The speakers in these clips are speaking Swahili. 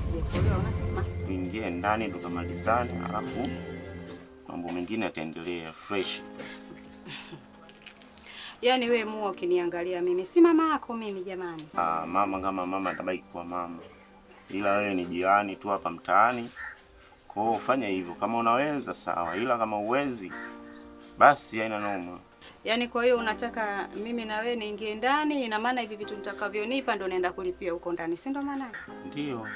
sijakuelewa unasema. Tuingie ndani tukamalizane, alafu mambo mengine yataendelea fresh. Yaani wewe mua ukiniangalia mimi si mama yako mimi jamani. Mama kama mama atabaki kuwa mama. Ila wewe ni jirani tu hapa mtaani. Kwa hiyo fanya hivyo kama unaweza sawa, ila kama uwezi basi haina noma. Yaani kwa hiyo unataka mimi na wewe niingie ndani, ina maana hivi vitu nitakavyonipa ndio naenda kulipia huko ndani, si ndo maana? Ndio.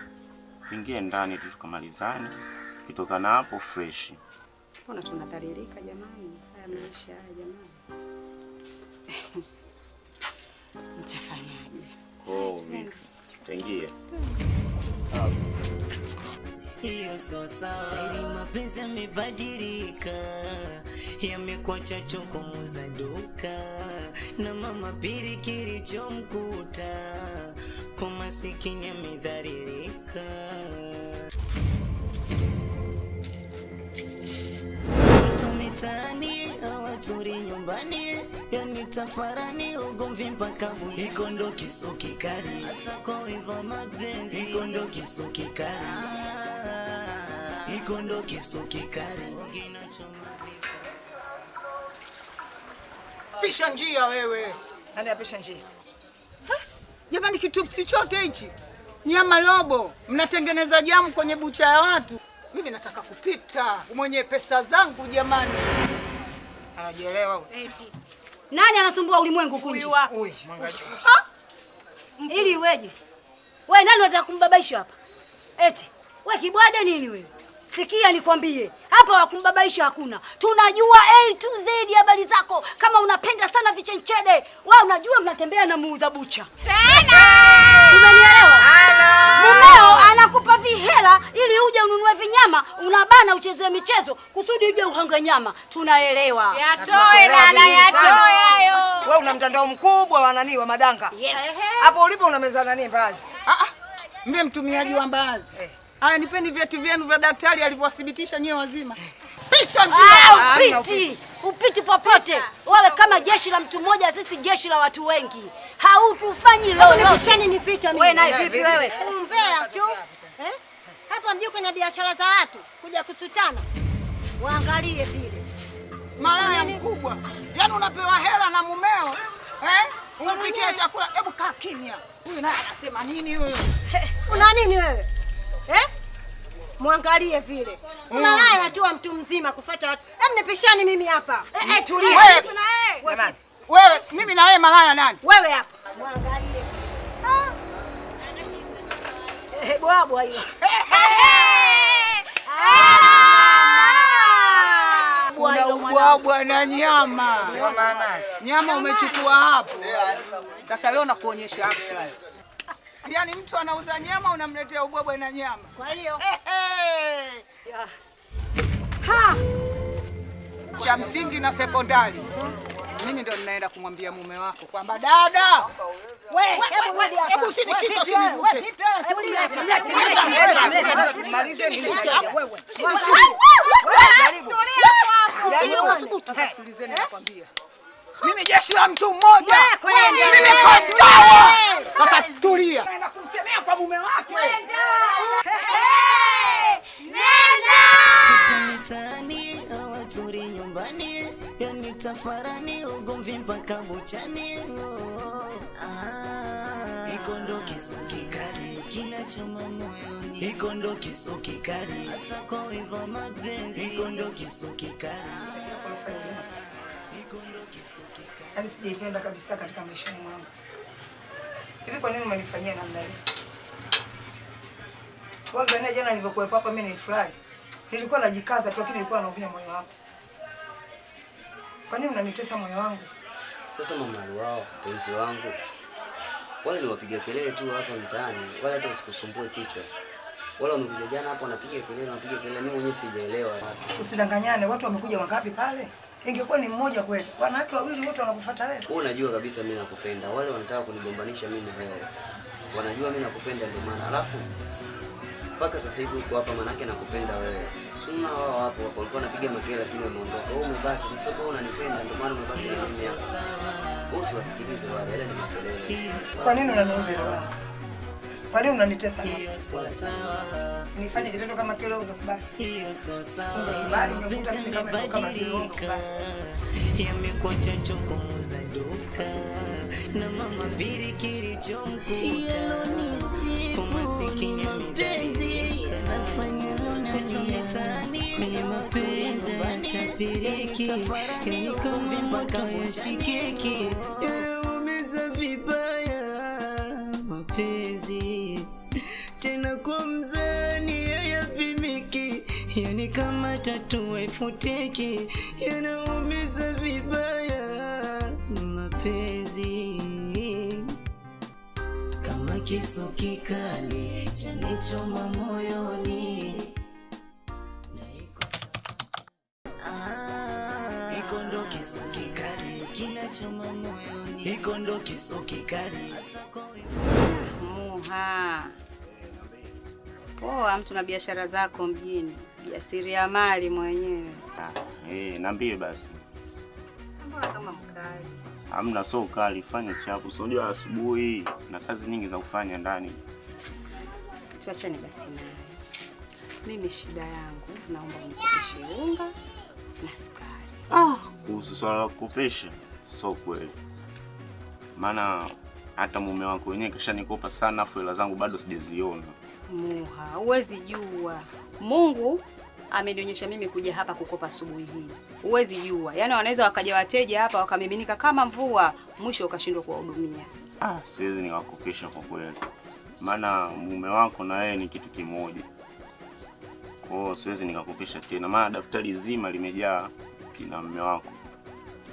Ingie ndani tu tukamalizane. Kitoka na hapo fresh. Mbona tunadhalilika jamani? Haya maisha haya jamani. Mtafanyaje? Tengie. Sawa. Hiyo so sawa. Ili mapenzi yamebadilika, yamekuwa chachu kumuza duka, na mama pili kilichomkuta, kwa masikini amedhalilika. Tumitani hawaturi nyumbani, yani tafarani ugomvi mpaka buli. Iko ndo kisu kikali, asa kwa hivyo mapenzi. Iko ndo kisu kikali, iko ndo kisu kikali. Pisha njia wewe. Nani apisha njia? Jamani kitupsi chote hichi. Nyama robo, mnatengeneza jamu kwenye bucha ya watu. Mimi nataka kupita mwenye pesa zangu jamani. Anajielewa huyu. Eti. Nani anasumbua ulimwengu kunje? Huyu mwangalie. Ili iweje? Wewe nani unataka kumbabaisha hapa? Eti, wewe kibwade nini wewe? Sikia nikwambie, hapa wakumbabaisha hakuna. Tunajua A to Z habari zako. Kama unapenda sana vichenchede, wewe unajua mnatembea na muuza bucha. Tena! Umenielewa? Mumeo anakupa vihela ili uje ununue vinyama, unabana uchezee michezo kusudi uje uhanga nyama. Tunaelewa. Yatoe dada, yatoe hayo. Wewe una mtandao mkubwa wa nani wa madanga? Yes. Hapo ulipo unameza nani mbaazi? Mimi mtumiaji wa mbaazi. Haya nipeni vyeti vyenu vya daktari alivyothibitisha nyewe wazima. Pisha njia. Upiti popote. Wewe kama jeshi la mtu mmoja, sisi jeshi la watu wengi. Hautufanyi lolo. Nipisheni nipita mimi. Wewe naye vipi wewe? Umbea tu. Hapa mjui kwenye biashara za watu kuja kusutana. Waangalie vile. Malaya mkubwa. Yaani unapewa hela na mumeo. Umpikie chakula. Hebu kaa kimya. Huyu naye anasema nini huyu? Una nini wewe? Muangalie vile. Unalaya tu mtu mzima kufuata watu. Hebu nipishani mimi hapa. Tulia. Jamani. Wewe mimi na wewe malaya nani? Wewe hapa. Muangalie. Bwabwa hiyo. Bwabwa na nyama. Nyama umechukua hapo. Sasa leo nakuonyesha action. Yaani mtu anauza nyama unamletea ubwabwa na nyama. Kwa hiyo cha msingi na sekondari. Mimi ndo ninaenda kumwambia mume wako kwamba dada, hebu usinishike usinivuke. Tumalize nini? Sikilizeni nakwambia. Mimi jeshi la mtu mmoja. Mimi kontawa. Sasa tulia. Naenda kumsemea kwa mume wake. Nenda! Mtaani hawaturi nyumbani, yani tafarani ugomvi mpaka buchani. Iko ndo kisu kikali kinachoma moyoni. Iko ndo kisu kikali hasa kwa hivyo mapenzi. Iko ndo kisu kikali. Yaani sijaipenda kabisa katika maisha yangu. Hivi kwa nini umenifanyia namna hii? Kwanza na jana nilipokuwa hapa mimi nilifurahi. Nilikuwa najikaza tu lakini nilikuwa naumia moyo wangu. Kwa nini unanitesa moyo wangu? Sasa mama wao, mpenzi wangu. Wale ni wapiga kelele tu hapa mtaani. Wala hata usikusumbue kichwa. Wala wamekuja jana hapo wanapiga kelele, mimi mwenyewe sijaelewa. Usidanganyane, watu wamekuja wangapi pale? Ingekuwa ni mmoja kweli. Wanawake wawili wote wanakufuata wewe. Wewe unajua kabisa mimi nakupenda. Wale wanataka kunigombanisha mimi na wewe. Wanajua mimi nakupenda ndio maana. Alafu mpaka sasa hivi uko hapa manake nakupenda wewe. Sina wao hapo walikuwa wanapiga makelele lakini wameondoka. Wewe umebaki kwa sababu unanipenda ndio maana umebaki na mimi hapa. Usiwasikilize wale, ile ni makelele. Kwa nini unaniudhi wewe? Kwa nini unanitesa? hiyo sio sawa, Nifanye kitendo kama kile ungekubali? hiyo sio sawa. Ungekubali, ungekuta Mapenzi mimi kama kile yamebadilika, yamekuwa chachu kumuza duka na mama biri kilichomkuta kwa masikini amedhalilika, nafanya lona mitaani kwenye mapenzi yatapiriki, yani kama mpaka yashikiki, yanaumiza vibaya mapenzi tena kwa mzani hayapimiki, yani kama tatu haifutiki, yanaumiza vibaya mapenzi kama kisu kikali chanichoma moyoni iko ndo kisu kikali kinachoma moyoni, iko ndo kisu kikali. Muha. Poa, mtu na biashara zako mjini, jasiriamali mwenyewe. Niambie basi. Mbona kama mkali? Hamna, so ukali, fanya chapu. So unajua asubuhi na kazi nyingi za kufanya ndani. Tuachane basi naye. Mimi shida yangu, naomba unikopeshe unga na sukari. Kuhusu swala la kukopesha, so kweli. Maana hata mume wako wenyewe kashanikopa sana, afu hela zangu bado sijaziona. Muha, huwezi jua. Mungu amenionyesha mimi kuja hapa kukopa asubuhi hii. Huwezi jua. Yaani wanaweza wakaja wateja hapa wakamiminika kama mvua, mwisho ukashindwa kuwahudumia. Siwezi nikakopesha kwa kweli. Maana mume wako na yeye ni kitu kimoja. Kwa hiyo siwezi nikakopesha tena. Maana daftari zima limejaa kina mume wako.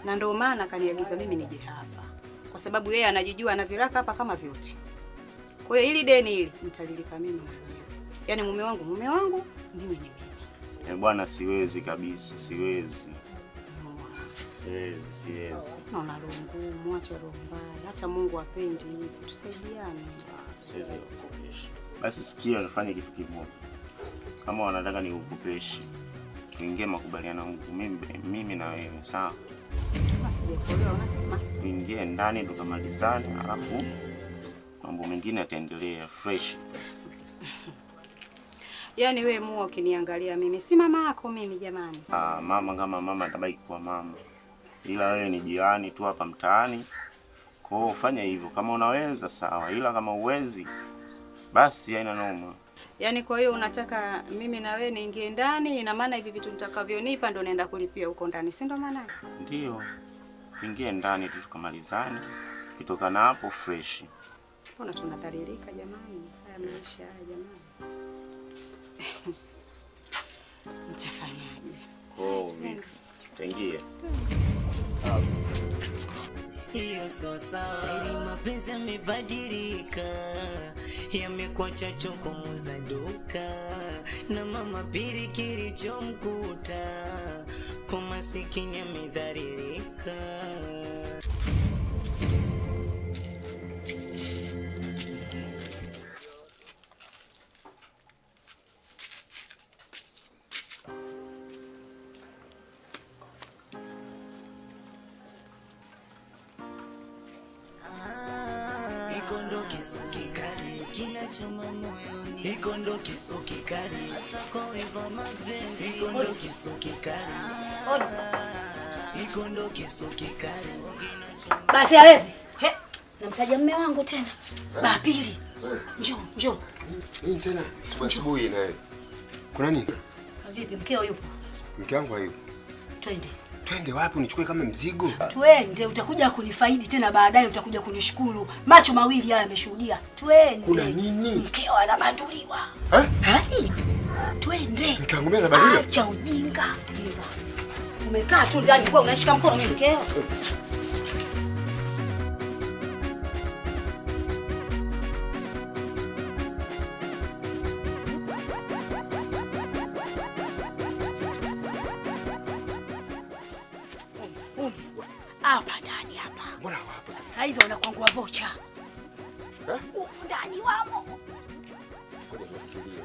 Na ndio maana kaniagiza mimi nije hapa. Kwa sababu yeye anajijua ana viraka hapa kama vyote. Kwa hiyo hili deni hili nitalilipa mimi mwenyewe. Yaani mume wangu, mimi ni mimi. Bwana, siwezi kabisa, siwezi. Siwezi. Naona roho ngumu, acha roho mbaya. Hata Mungu apendi hivi. Tusaidiane. Siwezi kukopesha. Basi sikia, nifanye kitu kimoja. Kama wanataka nikukopeshe, tuingie makubaliano mimi na wewe, sawa? Sijakuelewa unasema. Tuingie ndani tukamalizane, alafu mambo mengine yataendelea fresh. Yaani wewe Mua ukiniangalia mimi si mama yako mimi jamani. Mama kama mama atabaki kuwa mama. Ila wewe ni jirani tu hapa mtaani. Kwa hiyo fanya hivyo kama unaweza, sawa. Ila kama uwezi, basi haina noma. Yaani kwa hiyo unataka mimi na wewe niingie ndani, ina maana hivi vitu nitakavyonipa ndo naenda kulipia huko ndani, si ndo maana? Ndio. Ingie ndani tu tukamalizane. Kitoka na hapo fresh. Mbona tunadhalilika jamani? Haya maisha haya jamani. Mtafanyaje? Vipi? Tuingie. Sawa. Hiyo sio sawa, ili mapenzi yamebadilika, yamekuwa chachu kumuza duka na mama biri kilichomkuta kwa masikini amedhalilika. Iko ndo kisu kikali kinachoma moyoni, iko ndo kisu kikali hasa kwa hivyo mapenzi, iko ndo kisu kikali, iko ndo kisu kikali. Basi hawezi. Namtaja mume wangu tena. Bapili. Njoo. Nini tena? Asubuhi na wewe. Kuna nini? Vipi mkeo yupo? Mke wangu hayupo. Twende wapi? Unichukue kama mzigo? Twende, utakuja kunifaidi tena baadaye, utakuja kunishukuru. Macho mawili haya yameshuhudia. Twende. Kuna nini? Mkeo anabanduliwa. Twende. Mke wangu mimi anabanduliwa? Acha ujinga. Umekaa tu ndani kwa unashika mkono mimi mkeo. Hapa ndani hapa. Mbona wapo sasa? Sasa hizo wanakuangua vocha. Huko ndani wamo. Ngoja nifikirie.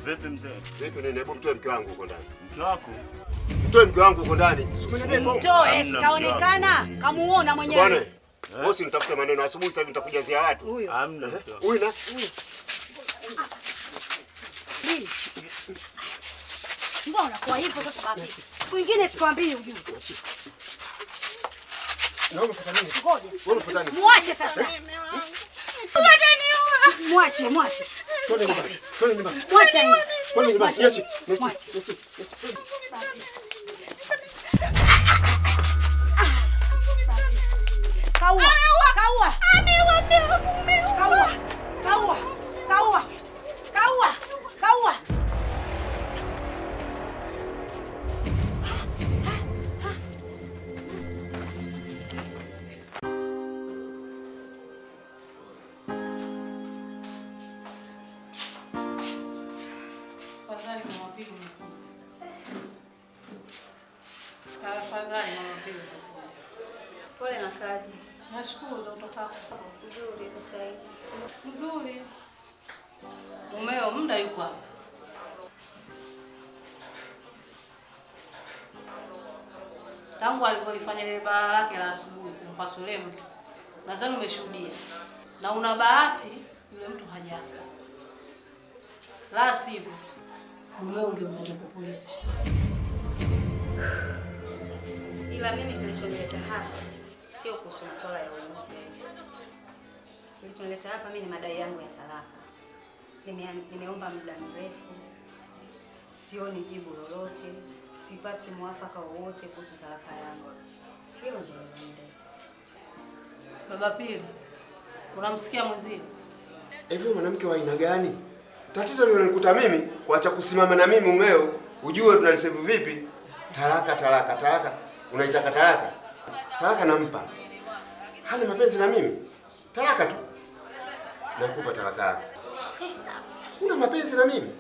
Vipi mzee? Vipi nene, hebu mtoe mke wangu huko ndani. Mke wako? Mtoe mke wangu huko ndani. Mtoe, sikaonekana. Kamuona mwenyewe. Bwana. Bosi nitafuta maneno asubuhi sasa nitakujazia watu. Huyo. Hamna mke wako. Huyu na. Mbona kwa hivyo sasa babi? Siku nyingine sikwambii ujue. Naomba fuata nini? Ngoja. Wewe fuata nini? Muache sasa. Mwache. Twende nyumbani. Twende nyumbani. Mwache nini? Twende nyumbani. Niache. Kaua. Tafadhali mama Pili. Pole na kazi. Nashukuru za kutoka. Nzuri sasa hivi. Nzuri. Mumeo muda yuko hapa. Tangu alivyolifanya ile baa lake la asubuhi kumpasulia mtu. Nadhani umeshuhudia. Na una bahati yule mtu hajafa. La sivyo mumeo ungemkuta kwa polisi. Ila mimi kilichonileta hapa sio kuhusu masuala ya uamuzi. Kilichonileta hapa mimi ni madai yangu ya talaka. Nimeomba muda mrefu. Sioni jibu lolote, sipati mwafaka wowote kuhusu talaka yangu. Hilo ndio linaleta. Baba Pili, unamsikia mwenzio? Hivi mwanamke wa aina gani? Tatizo lilonikuta mimi, kuacha kusimama na mimi mumeo, ujue tunalisevu vipi? Talaka. Unaitaka talaka? Talaka nampa. Hana mapenzi na mimi. Talaka tu. Nakupa talaka yako. Una mapenzi na mimi?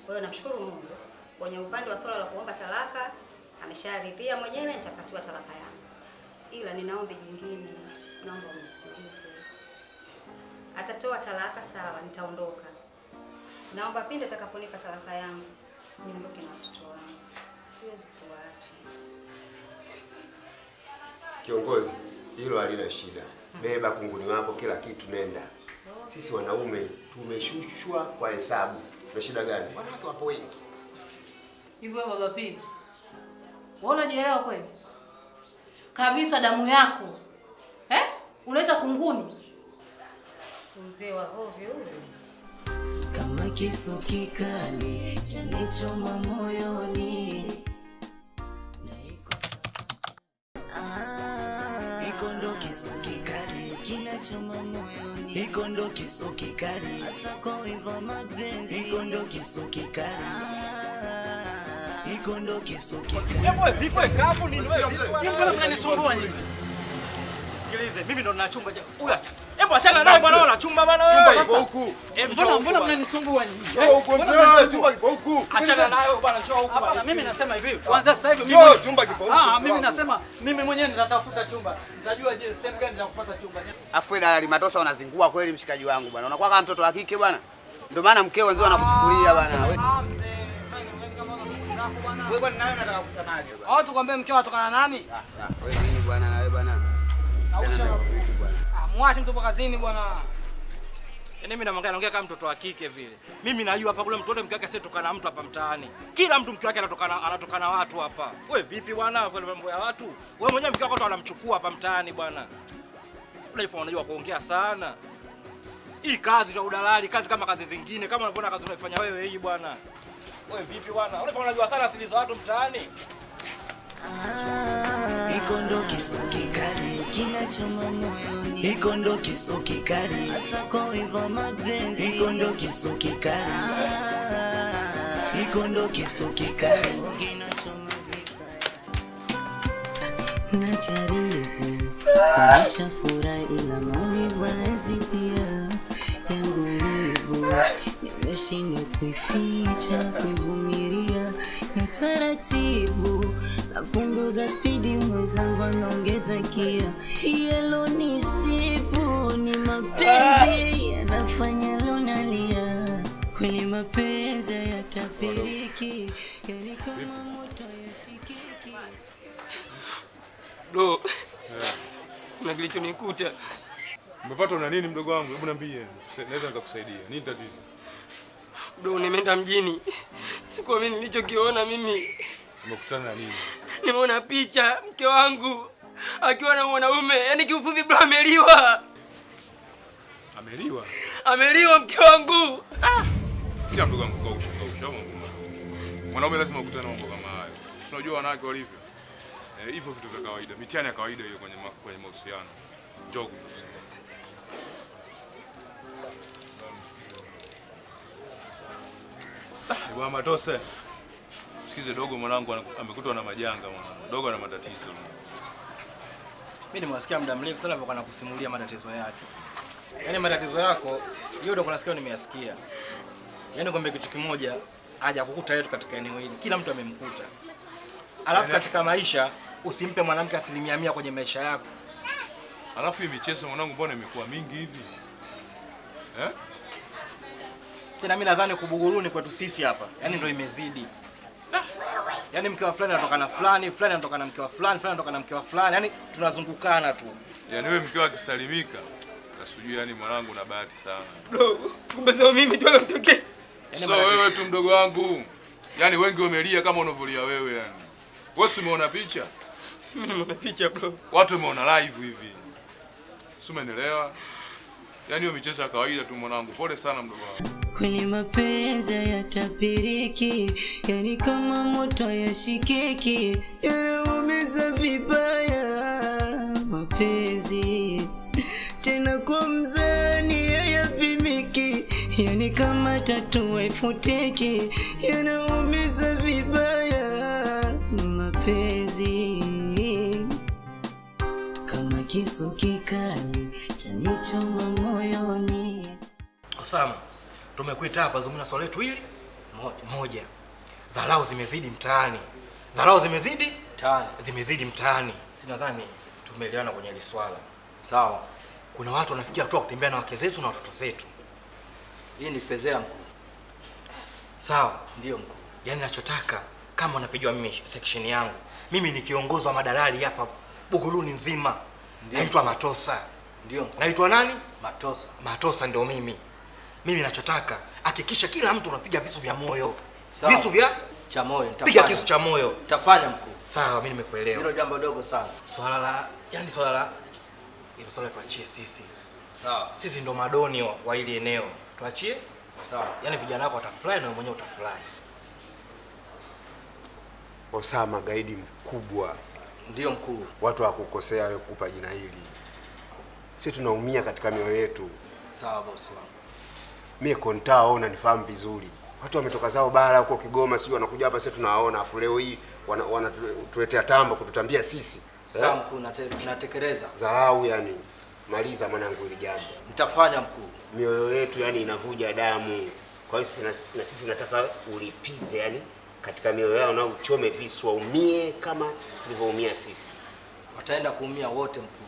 Kwa hiyo namshukuru Mungu. Kwenye upande wa swala la kuomba talaka, amesharidhia mwenyewe nitapatiwa talaka yangu. Ila ninaomba jingine, naomba unisikilize. Atatoa talaka sawa, nitaondoka. Naomba pindi atakaponipa talaka yangu, niondoke na watoto wangu. Siwezi kuwaacha. Kiongozi, hilo halina shida. Beba kunguni wako, kila kitu, nenda. Sisi wanaume tumeshushwa kwa hesabu. Tuna shida gani? Wanawake wapo wengi. Hivyo Baba Pili, wewe unajielewa kweli? Kabisa damu yako. Unaita kunguni? Mzee wa hovyo huyo. Kama kisu kikali chanichoma moyoni. Iko ndo kisu kikali kinachoma moyoni. Iko ndo kisu kikali hasa kwa hivyo mapenzi. Iko ndo kisu kikali. Iko ndo kisu kikali. Vipi kavu ni wewe? Mbona mnanisumbua nyinyi? Sikilize, mimi ndo nina chumba. Huyu hebu achana naye bwana, una chumba bwana wewe. Chumba iko huku. Mbona mnanisumbua nyinyi? Huko mzee, chumba iko huku. Achana naye bwana, njoo huku bwana. Mimi nasema hivi, kwanza sasa hivi mimi chumba iko huku. Mimi nasema mimi mwenyewe nitatafuta chumba. Nitajua je sehemu gani za kupata chumba. Afu dalali Matosa unazingua kweli mshikaji wangu bwana. Unakuwa kama mtoto wa kike bwana. Ndio maana mkeo wenzao anakuchukulia bwana. Wewe kwani nawe unataka kusemaje bwana? Au tukwambie mkeo atokana nani? Wewe nini bwana na wewe bwana? Mwache mtu kazini bwana. Yaani mimi naongea kama mtoto wa kike vile. Mimi najua hapa kule mtoto mke wake asitokana na mtu hapa mtaani. Kila mtu mke wake anatokana watu hapa. Wewe vipi bwana kwa mambo ya watu? Wewe mwenyewe mke wako ndo anamchukua hapa mtaani bwana. Unajua kuongea sana. Hii kazi ya udalali, kazi kama kazi zingine, kama unavyoona kazi unaifanya wewe hii bwana. Wewe vipi bwana? Unajua sana asili za watu mtaani. Iko ndo kisu kikali kinachoma moyoni. Iko ndo kisu kikali hasa kwa hivyo mapenzi. Iko ndo kisu kikali. Iko ndo kisu kikali kinachoma vibaya. Najaribu kuonyesha furaha ila maumivu yanazidia yangu hivyo. Nimeshindwa kuificha, kuivumilia na taratibu napunguza spidi, mwenzangu anaongeza kia. Yalo ni sipo, ni mapenzi yanafanya leo nalia. Kweli mapenzi yatapiriki, yani kama moto yashikiki. Bro, kuna kilichonikuta. Umepatwa na nini mdogo wangu? Hebu niambie. Naweza nikakusaidia. Nini tatizo? Bro, nimeenda mjini. Sikuamini nilichokiona mimi. Umekutana na nini? Nimeona picha mke wangu akiwa na mwanaume. Yaani kiufupi bro, ameliwa. Ameliwa? Ameliwa mke wangu. Sija mdogo wangu kausha mambo. Mwanaume lazima ukutane na mambo kama hayo. Unajua wanawake walivyo. Hivyo vitu vya kawaida. Mitihani ya kawaida hiyo kwenye mahusiano. Njoo. Bwana Matose. Sikize dogo mwanangu amekutwa na majanga mwanangu. Dogo ana matatizo. Mimi nimewasikia muda mrefu sana mpaka nakusimulia matatizo yake. Yaani matatizo yako hiyo ndio kuna sikio nimeyasikia. Yaani kwamba kitu kimoja haja kukuta yetu katika eneo hili. Kila mtu amemkuta. Alafu katika maisha usimpe mwanamke 100% kwenye maisha yako. Alafu hii michezo mwanangu mbona imekuwa mingi hivi? Tena mimi nadhani kubuguruni kwetu sisi hapa. Yaani ndio imezidi. Yaani mke wa fulani anatoka na fulani, fulani anatoka na mke wa fulani, fulani anatoka na mke wa fulani. Yaani tunazungukana tu. Yaani wewe mke wake akisalimika, kasujui yani mwanangu na bahati sana. Bro, kumbe sio mimi tu alomtokea. So wewe tu mdogo wangu. Yaani wengi wamelia kama unavolia wewe yani. Wewe umeona picha? Mimi nimeona picha bro. Watu wameona live hivi. Si umeelewa? Yaani hiyo michezo ya kawaida tu mwanangu. Pole sana mdogo wangu. Kweli mapenzi yatapiriki, yani kama moto yashikiki, yanaumiza vibaya mapenzi. Tena kwa mzani hayapimiki, yani kama tatu haifutiki, yanaumiza vibaya mapenzi. Kama kisu kikali chanichoma moyoni. Osama, tumekuita hapa zungumza swala letu hili moja. Dharau zimezidi mtaani. Dharau zimezidi mtaani. Zimezidi mtaani. Sinadhani tumeelewana kwenye hili swala. Sawa. Kuna watu wanafikia hatua kutembea na wake zetu na watoto zetu. Hii ni fezea mkuu. Sawa? Ndio mkuu. Yaani ninachotaka kama unapijua mimi section yangu. Mimi ni kiongozi wa madalali hapa Buguruni nzima. Naitwa Matosa. Ndio mkuu. Naitwa nani? Matosa. Matosa ndio mimi. Mimi ninachotaka hakikisha kila mtu unapiga visu vya moyo. Sawa. Visu vya cha moyo nitafanya. Piga kisu cha moyo. Tafanya mkuu. Sawa, mimi nimekuelewa. Hilo jambo dogo sana. Swala la hilo swala tuachie sisi. Sawa. Sisi ndo madoni wa hili eneo. Tuachie? Sawa. Yaani vijana wako watafurahi na wewe mwenyewe utafurahi. Osama gaidi mkubwa. Ndio mkuu. Watu wakukosea wewe kukupa jina hili. Sisi tunaumia katika mioyo yetu. Sawa bosi wangu. Mimi kontao unanifahamu vizuri. Watu wametoka zao bara huko Kigoma, sio wanakuja hapa sisi tunawaona, afu leo hii wanatuletea tamba kututambia sisi. Sawa mkuu, natekeleza. Dharau yani. Maliza mwanangu hili jambo. Nitafanya mkuu. Mioyo yetu yani inavuja damu. Kwa hiyo sisi nataka ulipize yani katika mioyo yao na uchome visu waumie kama tulivyoumia sisi. Wataenda kuumia wote mkuu.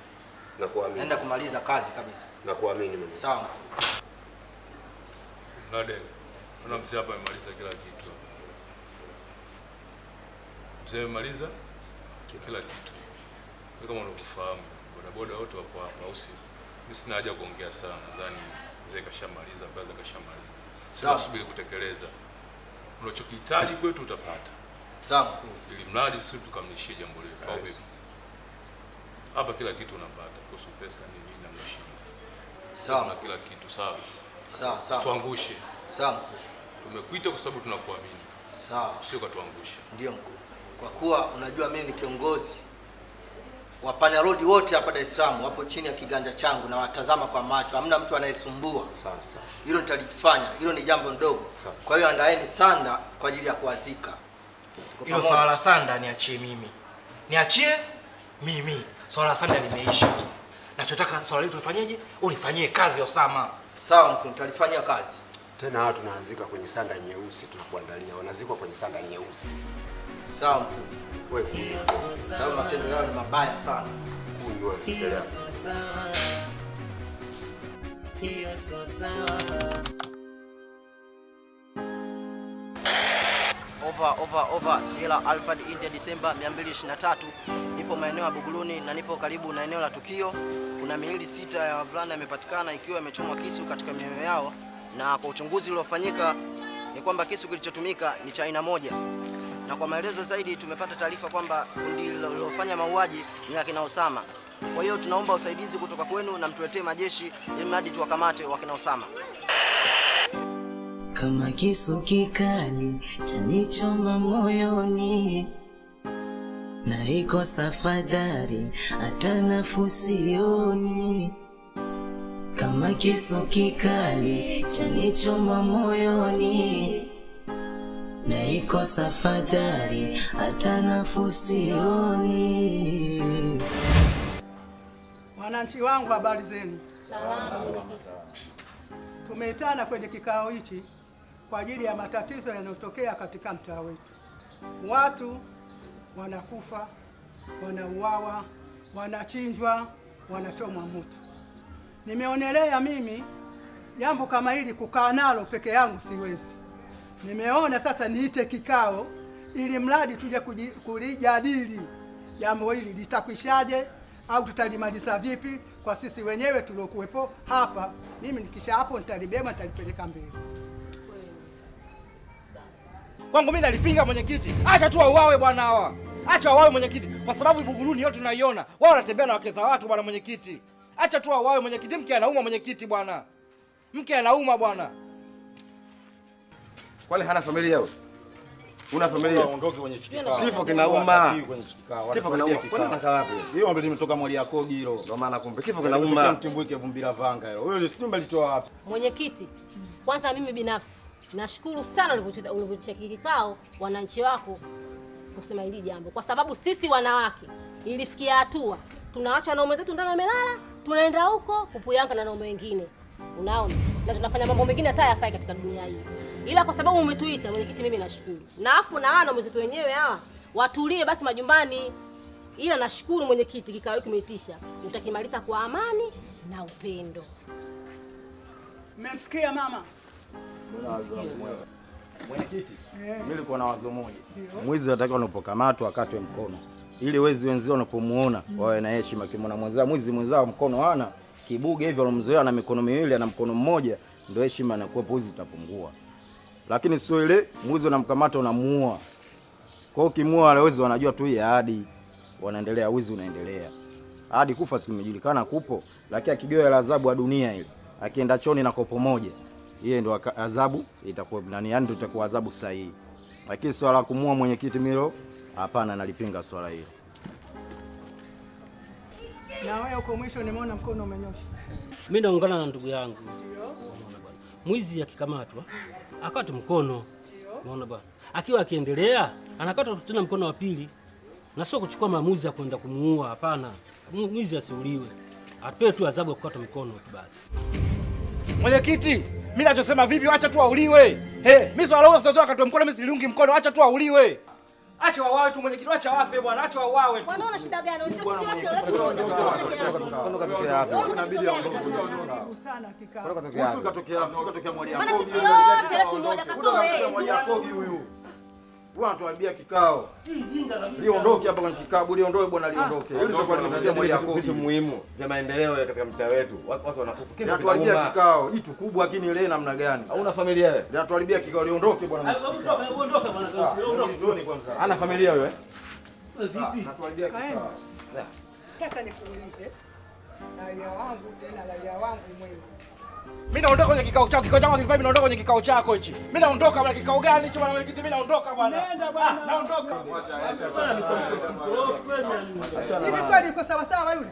Nakuamini. Naenda kumaliza kazi kabisa. Nakuamini mimi. Sawa mkuu. Nade. Kuna mzee hapa amemaliza kila kitu. Mzee amemaliza kila kitu. Wewe kama unakufahamu, bodaboda wote wapo hapa au si? Mimi sina haja kuongea sana. Nadhani mzee kashamaliza, kaza kashamaliza. Sasa subiri kutekeleza. Unachokihitaji kwetu utapata. Sawa mkuu. Ili mradi sisi tukamilishie jambo letu. Au vipi? Hapa kila kitu unapata. Kuhusu pesa nini na mshindi. Sawa. Na kila kitu sawa. Sawa sawa. Tuangushe. Sawa mkuu. Tumekuita kwa sababu tunakuamini. Sawa. Sio katuangusha. Ndio mkuu. Kwa kuwa unajua mimi ni kiongozi wa Panya Road wote hapa Dar es Salaam wapo chini ya kiganja changu na watazama kwa macho. Hamna mtu anayesumbua. Sawa sawa. Hilo nitalifanya. Hilo ni jambo ndogo. Sawa. Kwa hiyo andaeni sanda kwa ajili ya kuazika. Hilo swala la sanda niachie mimi. Niachie mimi. Swala la sanda limeisha. Nachotaka swala letu lifanyeje? Unifanyie kazi Osama. Sawa mkuu, nitalifanyia kazi. Tena watu tunazika kwenye sanda nyeusi, tunakuandalia wanazikwa kwenye sanda nyeusi. Sawa. Wewe sawa, matendo yao ni mabaya sana. Kunywa endelea. Hiyo so sawa. Over Sierra Alpha India December 223. Nipo maeneo ya Buguruni na nipo karibu na eneo la tukio. Kuna miili 6 ya wavulana imepatikana ikiwa imechomwa kisu katika mioyo yao, na kwa uchunguzi uliofanyika ni kwamba kisu kilichotumika ni cha aina moja. Na kwa maelezo zaidi tumepata taarifa kwamba kundi lililofanya mauaji ni akina Osama. Kwa hiyo tunaomba usaidizi kutoka kwenu na mtuletee majeshi ili mradi tuwakamate wakina Osama. Kama kisu kikali chanichoma moyoni, na iko safadhari hata nafusioni. Kama kisu kikali chanichoma moyoni, na iko safadhari hata nafusioni. Wananchi wangu, habari zenu? Salama. Tumeitana kwenye kikao hichi kwa ajili ya matatizo yanayotokea katika mtaa wetu. Watu wanakufa, wanauawa, wanachinjwa, wanachomwa moto. Nimeonelea mimi jambo kama hili kukaa nalo peke yangu siwezi. Nimeona sasa niite kikao ili mradi tuje kulijadili jambo hili litakwishaje au tutalimaliza vipi kwa sisi wenyewe tuliokuwepo hapa. Mimi nikisha hapo nitalibeba, nitalipeleka mbele. Kwangu mimi nalipinga mwenyekiti. Acha tu wauawe bwana hawa. Acha wauawe mwenyekiti, kwa sababu Buguruni yote tunaiona. Wao wanatembea na wake za watu bwana mwenyekiti. Acha tu wauawe mwenyekiti, mke anauma mwenyekiti bwana. Mke anauma bwana. Kwani hana familia wewe? Una familia? Waondoke kwenye kikao. Kifo kinauma. Kifo kinauma. Kwani anakaa wapi? Hiyo ndio limetoka mwali yako hilo. Ndio maana kumbe kifo kinauma. Mtimbuike Vumbila Vanga hilo. Wewe sijumba litoa wapi? Mwenyekiti, kwanza mimi binafsi nashukuru sana ulivyoitisha kikao wananchi wako kusema hili jambo, kwa sababu sisi wanawake ilifikia hatua tunaacha wanaume zetu ndani wamelala, tunaenda huko kupuyanga na wanaume wengine. Unaona? Na tunafanya mambo mengine hata hayafai katika dunia hii. Ila kwa sababu umetuita mwenyekiti, mimi nashukuru. Na afu na wana mwenzetu wenyewe hawa watulie basi majumbani. Ila nashukuru mwenyekiti, kikao kimeitisha. Utakimaliza kwa amani na upendo. Mmemsikia mama? Mwenyekiti, mimi nilikuwa na wazo moja. Mwizi anatakiwa unapokamatwa akatwe mkono, ili wezi wenzao wanapomuona wawe na heshima. Kimona mwizi mwenzao mkono hana kibuge hivyo, anamzoea na mikono miwili ana mkono mmoja, ndio heshima inakuwepo, wizi utapungua. Lakini sio ile mwizi unamkamata unamuua. Kwa hiyo kimuua wale wezi wanajua tu hii ahadi, wanaendelea, wizi unaendelea hadi kufa. Simejulikana kupo, lakini akigewa la adhabu ya dunia ile, akienda choni na kopo moja, yeye ndo adhabu itakuwa nani, yani ndio itakuwa adhabu sahihi. Lakini swala la kumuua mwenyekiti milo, hapana, nalipinga swala hilo. Na wewe uko mwisho nimeona mkono umenyosha. Mimi naungana na ndugu yangu. Mwizi akikamatwa akate mkono. Unaona bwana? Akiwa akiendelea anakata tena mkono wa pili. Na sio kuchukua maamuzi ya kwenda kumuua, hapana. Mwizi asiuliwe. Apewe tu adhabu ya kukata mkono tu basi. Mwenyekiti, mimi nachosema vipi, acha tu auliwe. Mimi swala leo sio akatoa mkono, mimi siliungi mkono, acha tu auliwe. Acha wawawe tu mwenyekiti, acha wafe bwana, acha wawawe tu. Bwana una shida gani? Sisi wote leo Kono katokea hapo. Inabidi aondoke. Sana kikao. Kono katokea hapo. Katokea mwali yako. Maana sisi wote leo tumoja kasoro wewe. Mwali yako huyu. Wewe unatuambia kikao. Liondoke hapa kwenye kikao, liondoe bwana, liondoke. Hili litakuwa limetokea mwali yako. Vitu muhimu vya maendeleo katika mtaa wetu. Watu wanakufa. Kile tuharibia kikao, jitu kubwa lakini ile namna gani? Hauna familia wewe? Ndio tuharibia kikao, liondoke bwana. Ondoka bwana. Ondoke kwanza. Ana familia wewe? Vipi? Natuharibia kikao. Nataka nikuulize raia wangu, tena raia wangu mwenyewe. Mimi naondoka kwenye kikao chako, kikao chako kilifanya, mimi naondoka kwenye kikao chako hichi. Mimi naondoka bwana, kikao gani hicho bwana mwenyekiti, mimi naondoka bwana. Nenda bwana. Naondoka. Hivi kweli uko sawa sawa yule?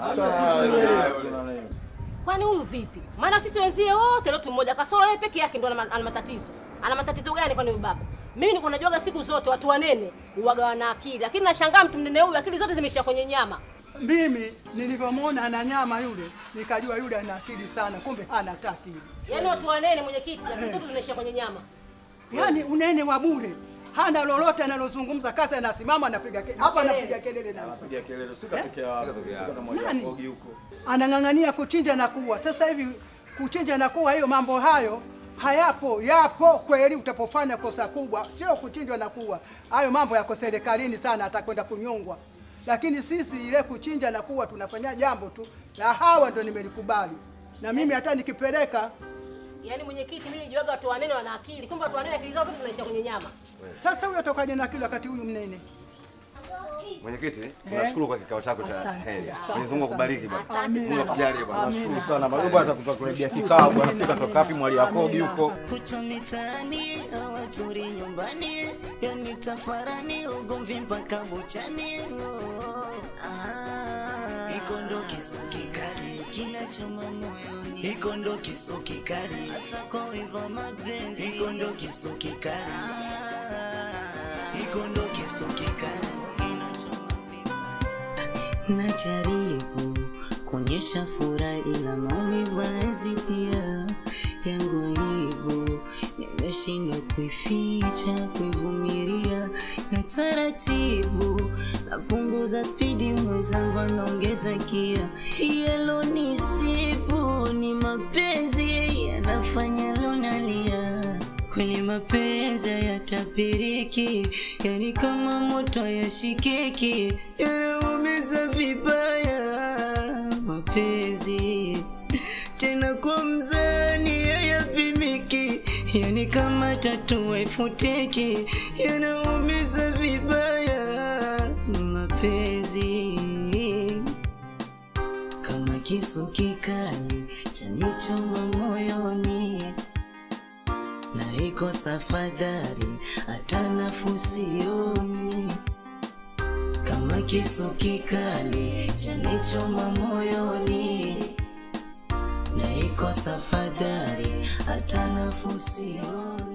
Kwani huyu vipi? Maana sisi wenzie wote leo tumoja kasoro yeye peke yake ndo ana matatizo. Ana matatizo gani kwani huyu baba? Mimi niko najuaga siku zote watu wanene uwaga wana akili, lakini nashangaa mtu mnene huyu akili zote zimeishia kwenye nyama. Mimi nilivyomwona ana nyama yule, nikajua yule ana akili sana, kumbe hana akili. Yaani watu wanene mwenyekiti, akili zote zinaishia kwenye nyama. Yaani unene wa bure. Hana lolote analozungumza, kaza anasimama anapiga kelele. Hapa anapiga kelele na anapiga kelele. Sikatokea wapi? Sika na mmoja Kogi huko. Anang'ang'ania kuchinja na kuua. Sasa hivi kuchinja na kuua, hiyo mambo hayo hayapo. Yapo kweli, utapofanya kosa kubwa, sio kuchinjwa na kuua. Hayo mambo yako serikalini sana, atakwenda kunyongwa. Lakini sisi ile kuchinja na kuua tunafanya jambo tu la hawa, ndio nimelikubali. Na mimi hata nikipeleka. Yaani mwenyekiti, mimi nijuaga watu wanene wana akili, kumbe watu wanene akili zao zote zinaishia kwenye nyama. Sasa huyo atokaje na akili wakati huyu mnene? Mwenyekiti, tunashukuru kwa kikao chako cha heri. Mwenyezi Mungu akubariki bwana. Mungu akujalie bwana. Nashukuru sana. Bado atakutuletea kikao bwana, sikatoka wapi mwali yako yuko. Kuto mitaani hawaturi nyumbani, yani tafarani ugomvi mpaka buchani. Iko ndo kisu kikali kinachoma moyoni, iko ndo kisu kikali hasa kwa hivyo mapenzi, iko ndo kisu kikali, iko ndo kisu kikali kinachoma vibaya. Najaribu kuonyesha furaha ila maumivu yanazidia yangu aibu, nimeshindwa kuificha kuivumilia, na taratibu napunguza spidi, mwenzangu anaongeza gia. Yalo ni sibu, ni mapenzi yanafanya lonalia, kweli mapenzi yatabiriki, yani kama moto yashikeki, yanaumiza vibaya mapenzi, tena kwa mzani hayapimiki, yani kama tatu haifutiki, yanaumiza vibaya mapenzi, kama kisu kikali chanichoma moyoni, na iko safadhari hata nafusioni, kama kisu kikali chanichoma moyoni, na iko safadhari hata nafusioni.